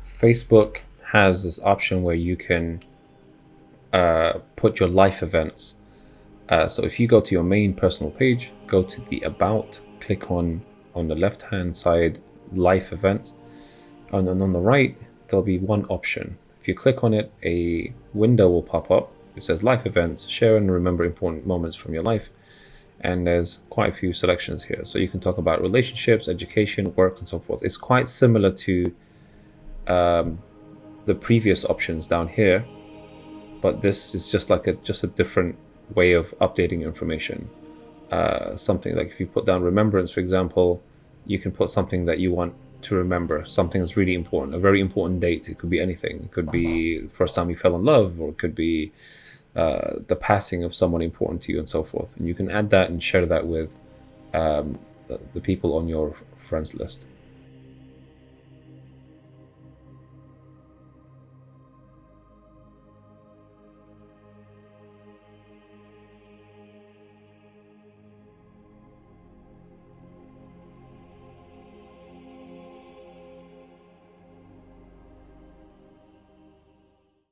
Facebook has this option where you can put your life events. So if you go to your main personal page, go to the About, click on the left hand side, Life Events, and then on the right there'll be one option. If you click on it, a window will pop up. It says Life Events, share and remember important moments from your life. And there's quite a few selections here. So you can talk about relationships, education, work, and so forth. It's quite similar to the previous options down here, but this is just like a different way of updating information. Something like if you put down remembrance, for example, you can put something that you want to remember, something that's really important, a very important date. It could be anything. It could be first time you fell in love, or it could be the passing of someone important to you, and so forth. And you can add that and share that with the people on your friends list.